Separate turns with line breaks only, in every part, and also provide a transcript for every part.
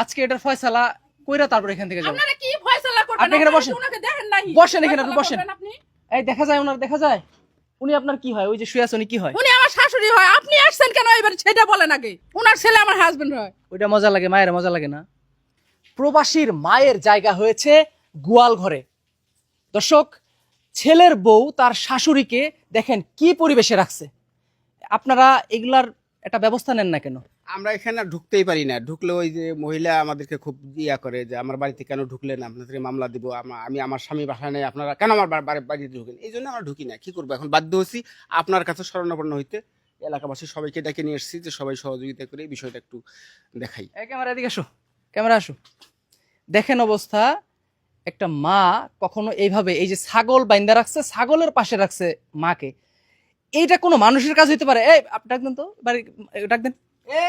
আজকে এটার ফয়সালা কইরা তারপর এখান থেকে যাবো।
আপনারা কি ফয়সালা করবেন?
আপনি এখানে বসেন,
ওনাকে দেখেন নাই?
বসেন এখানে, আপনি বসেন।
করবেন আপনি?
এই দেখা যায় ওনার, দেখা যায় উনি আপনার কি হয়? ওই যে শুয়ে আছে উনি কি হয়?
উনি আমার শাশুড়ি হয়। আপনি আসছেন কেন এবার সেটা বলেন আগে। ওনার ছেলে আমার হাজবেন্ড হয়।
ওইটা মজা লাগে, মায়ের মজা লাগে না? প্রবাসীর মায়ের জায়গা হয়েছে গোয়াল ঘরে। দর্শক, ছেলের বউ তার শাশুড়িকে দেখেন কি পরিবেশে রাখছে। আপনারা এগুলার একটা ব্যবস্থা নেন না কেন?
আমরা এখানে ঢুকতেই পারি না। ঢুকলে ওই যে মহিলা আমাদেরকে খুব ইয়া করে যে আমার বাড়িতে কেন ঢুকলেন, আপনাদেরকে মামলা দিব, আমি আমার স্বামী বাসায় নেই, আপনারা কেন আমার বাড়িতে ঢুকেন। এই জন্য আমরা ঢুকি না। কি করবো, এখন বাধ্য হচ্ছি আপনার কাছে শরণাপন্ন হইতে। এলাকাবাসী সবাইকে ডেকে নিয়ে এসেছি যে সবাই সহযোগিতা করে এই বিষয়টা একটু দেখাই।
ক্যামেরা এদিকে আসো, ক্যামেরা আসো। দেখেন অবস্থা, একটা মা কখনো এইভাবে এই যে ছাগল বাইন্দা রাখছে, ছাগলের পাশে রাখছে মাকে। এইটা কোনো মানুষের কাজ হইতে পারে? এই আপনি ডাকবেন তো, বাড়ি ডাকবেন,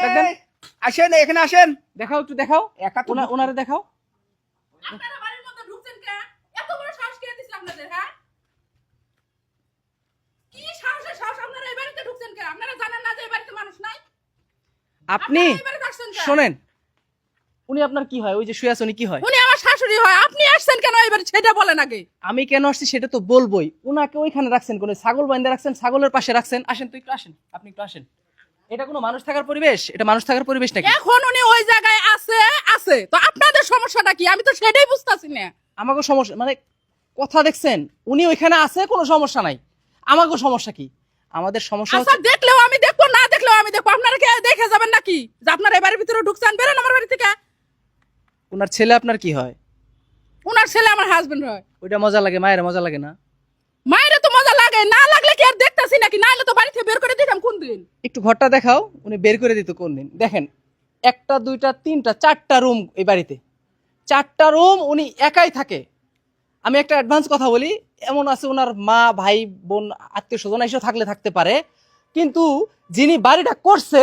ডাকবেন।
আসেন এখানে আসেন,
দেখাও একটু, দেখাও
একা তো
ওনারে দেখাও।
আপনারা বাড়ির মধ্যে ঢুকছেন কেন? এত বড় সাহস কে দিছে আপনাদের? হ্যাঁ, কি সাহসের সাহস? আপনারা এই বাড়িতে ঢুকছেন কেন? আপনারা জানেন না যে এই বাড়িতে মানুষ নাই?
আপনি
আপনারা এই বাড়িতে আসছেন কেন?
শোনেন, উনি আপনার কি হয়? ওই যে শুয়ে আছে উনি কি হয়?
উনি আমার শাশুড়ি হয়। আপনি আসছেন কেন এই বাড়িতে সেটা বলেন আগে।
আমি কেন আসছি সেটা তো বলবোই। উনাকে ওইখানে রাখছেন, কোন ছাগল বাইন্দা রাখছেন, ছাগলের পাশে রাখছেন। আসেন তো একটু, আসেন, আপনি একটু আসেন। এটা কোনো মানুষ থাকার পরিবেশ? এটা মানুষ থাকার পরিবেশ নাকি?
এখন উনি ওই জায়গায় আছে তো আপনাদের সমস্যাটা কি? আমি তো সেটাই বুঝতাছি না।
আমাকে সমস্যা মানে কথা দেখছেন, উনি ওইখানে আছে, কোনো সমস্যা নাই। আমাকে সমস্যা কি? আমাদের সমস্যা
আচ্ছা,
হচ্ছে
দেখলেও আমি দেখবো, না দেখলেও আমি দেখবো। আপনারা কি দেখে যাবেন নাকি যে আপনারা এই বাড়ির ভিতরে ঢুকছেন? বেরোন আমার বাড়ি থেকে।
ওনার ছেলে আপনার কি হয়?
ওনার ছেলে আমার হাজবেন্ড হয়।
ওইটা মজা লাগে, মায়ের মজা লাগে না?
মায়ের তো মজা লাগে, না লাগলে কি আর দেখতাছি নাকি? না হলে তো বাড়ি থেকে বের করে দিতাম কোন দিন।
একটু ঘরটা দেখাও। উনি বের করে দিত কোন দিন? দেখেন, একটা দুইটা তিনটা চারটা রুম এই বাড়িতে, চারটা রুম উনি একাই থাকে। আমি একটা অ্যাডভান্স কথা বলি, এমন আছে ওনার মা ভাই বোন আত্মীয় স্বজন এসব থাকলে থাকতে পারে, কিন্তু যিনি বাড়িটা করছে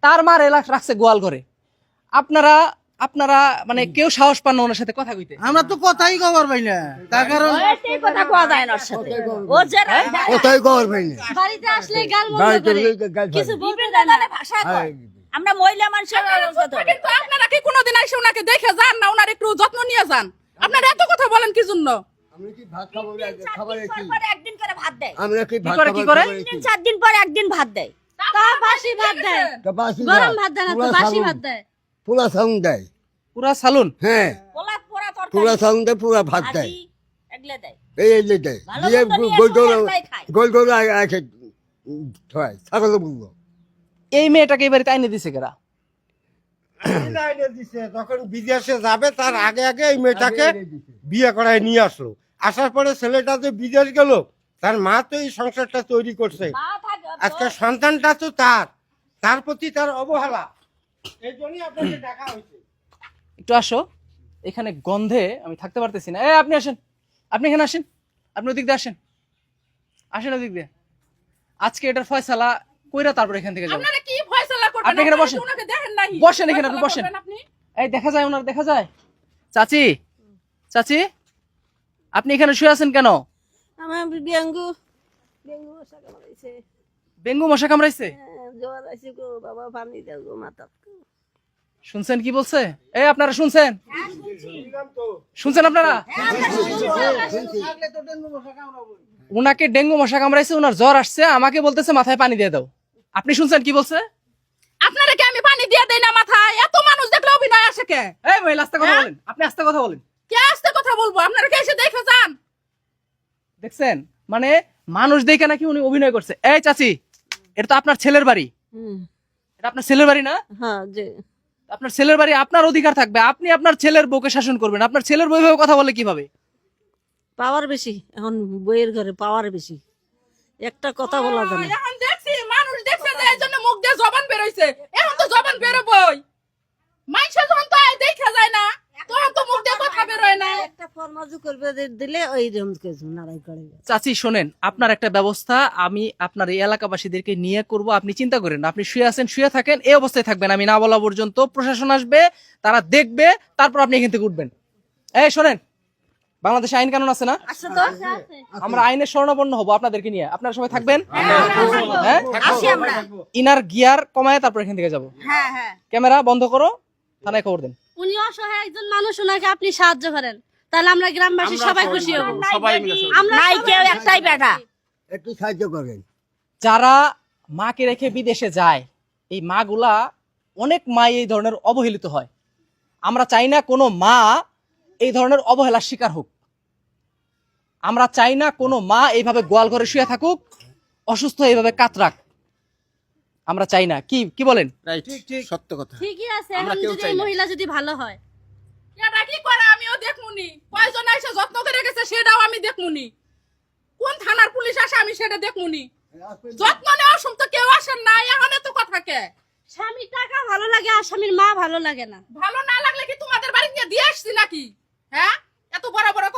তার মার রাখছে গোয়াল ঘরে। আপনারা আপনারা মানে কেউ সাহস পান না ওনার সাথে কথা কইতে।
আমরা তো কথাই কবার পাই না, তার কারণ
কথা কোয়া যায় না ওর সাথে। ও যে
কথাই কবার পাই না।
বাড়িতে আসলে গাল বন্ধ করে কিছু বলতে দেয় না, ভাষা কয়। আমরা মহিলা মানুষের
কিন্তু আপনারা কি কোনোদিন এসে ওনাকে দেখে যান না? ওনার একটু যত্ন নিয়ে যান। আপনারা এত কথা বলেন কি জন্য?
আমি কি ভাত খাবো, খাবার কি
পরে একদিন করে ভাত দেয়।
আমরা কি ভাত
করে, কি করে?
খাবার কি
4 দিন পরে একদিন ভাত দেয়। তা বাসি ভাত দেয়,
তা বাসি
গরম ভাত দেয় না, তো বাসি ভাত দেয়।
পুরা সাউন্ড দেয়।
পুরা সালুন।
হ্যাঁ,
পোলা পোড়া তরকারি
পুরা সাউন্ড দেয়, পুরা ভাত দেয়,
ভাজি এগলে দেয়।
এই দেয়
ভালো
দিয়ে
মন্দ নিয়ে
গোল গোল
সবাই একলাই খায়।
গোল গোল আছে হয় ছাগল বলবো।
এই মেয়েটাকে এই বাড়িতে আইনে দিছে কেরা?
যখন বিদেশে যাবে তার আগে আগে এই মেয়েটাকে বিয়ে করায় নিয়ে আসলো। আসার পরে ছেলেটা যে বিদেশ গেল, তার মা তো এই সংসারটা তৈরি করছে।
মা থাকে
আজকে সন্তানটা তো তার প্রতি তার অবহেলা, এই জন্যই আপনাকে ডাকা হয়েছে।
একটু আসো, এখানে গন্ধে আমি থাকতে পারতেছি না। আপনি আসেন, আপনি এখানে আসেন, আপনি ওদিক দিয়ে আসেন, আসেন ওদিক দিয়ে। আজকে এটার ফয়সালা কইরা তারপর এখান থেকে যাবো।
আপনারা কি ফয়সালা করবেন?
আপনি এখানে বসেন,
ওনাকে দেখেন নাই?
বসেন এখানে, আপনি বসেন।
আপনি
এই দেখা যায় ওনার, দেখা যায়। চাচি, চাচি, আপনি এখানে শুয়ে আছেন কেন?
আমার ডেঙ্গু মশা কামড়াইছে।
ডেঙ্গু মশা কামড়াইছে?
জ্বর আছে গো বাবা, পানি দাও গো মাথা।
শুনছেন কি বলছে? এই আপনারা শুনছেন? শুনছেন আপনারা? উনাকে ডেঙ্গু মশা কামড়াইছে, উনার জ্বর আসছে, আমাকে বলতেছে মাথায় পানি দিয়ে দাও। আপনি শুনছেন কি বলছে?
আপনারা কি আমি পানি দিয়ে দেই না মাথায়? এত মানুষ দেখলে অভিনয় আসে কে?
এই মহিলা আস্তে কথা বলেন, আপনি আস্তে কথা বলেন।
কে আসতে কথা বলবো? আপনারা কি এসে দেখে যান?
দেখছেন মানে মানুষ দেখে নাকি উনি অভিনয় করছে। এই চাচি, এটা তো আপনার ছেলের বাড়ি, এটা আপনার ছেলের বাড়ি না?
হ্যাঁ, যে
আপনার ছেলের বাড়ি, আপনার অধিকার থাকবে। আপনি আপনার ছেলের বউকে শাসন করবেন। আপনার ছেলের বউ ভাবে কথা বলে কিভাবে?
পাওয়ার বেশি, এখন বইয়ের ঘরে পাওয়ার বেশি, একটা কথা বলা যায় না।
এখন দেখছি মানুষ দেখছে যে এই জন্য মুখ দিয়ে জবান বের হইছে। এখন তো জবান বেরোবই। মাইসে যখন তো দেখা যায় না, তখন তো মুখ দিয়ে কথা বের হয় না।
একটা ফরমাজু করবে দিলে ওই রকম কিছু নারাই করে।
চাচি শোনেন, আপনার একটা ব্যবস্থা আমি আপনার এই এলাকাবাসীদেরকে নিয়ে করব, আপনি চিন্তা করেন না। আপনি শুয়ে আছেন, শুয়ে থাকেন, এই অবস্থায় থাকবেন। আমি না বলা পর্যন্ত প্রশাসন আসবে, তারা দেখবে, তারপর আপনি এখান থেকে উঠবেন। এই শোনেন, বাংলাদেশে আইন কানুন আছে না?
আছে তো,
আমরা আইনের শরণাপন্ন হব আপনাদেরকে নিয়ে। আপনারা সবাই থাকবেন, হ্যাঁ?
আসি আমরা।
ইনার গিয়ার কমায় তারপর এখান থেকে যাব।
হ্যাঁ হ্যাঁ,
ক্যামেরা বন্ধ করো, থানায় খবর দেন।
উনি অসহায় একজন মানুষ, ওনাকে আপনি সাহায্য করেন, তাহলে আমরা গ্রামবাসী
আমরা
সবাই
সবাই
খুশি হব।
মিলে- সবাই মিলে চলবো।
আমরা
নাই
সবাই
কেউ
খুশি
একটাই
হব।
বেটা।
একটু সাহায্য করেন।
যারা মাকে রেখে বিদেশে যায়, এই মাগুলা অনেক মা এই ধরনের অবহেলিত হয়। আমরা চাই না কোনো মা এই ধরনের অবহেলার শিকার হোক। আমরা চাই না কোনো মা এইভাবে গোয়াল ঘরে শুয়ে থাকুক, অসুস্থ হয়ে এইভাবে কাতরাক। আমরা চাই না। কি কি বলেন?
রাইট, সত্য কথা।
ঠিকই আছে,
আমরা
এখন
কেউ
যদি
চাই
এই
না।
মহিলা যদি ভালো হয়,
এটা কি করে আমিও দেখমুনি, কয়জন এসে যত্ন করে গেছে সেটাও আমি দেখমুনি, কোন থানার পুলিশ আসে আমি সেটা দেখমুনি। যত্ন নেওয়ার সময় তো কেউ আসেন না, এখন এত কথা কে?
স্বামীর টাকা ভালো লাগে আর স্বামীর মা ভালো লাগে না।
ভালো না লাগলে কি তোমাদের বাড়ি নিয়ে দিয়ে আসছি নাকি? হ্যাঁ, এত বড় বড়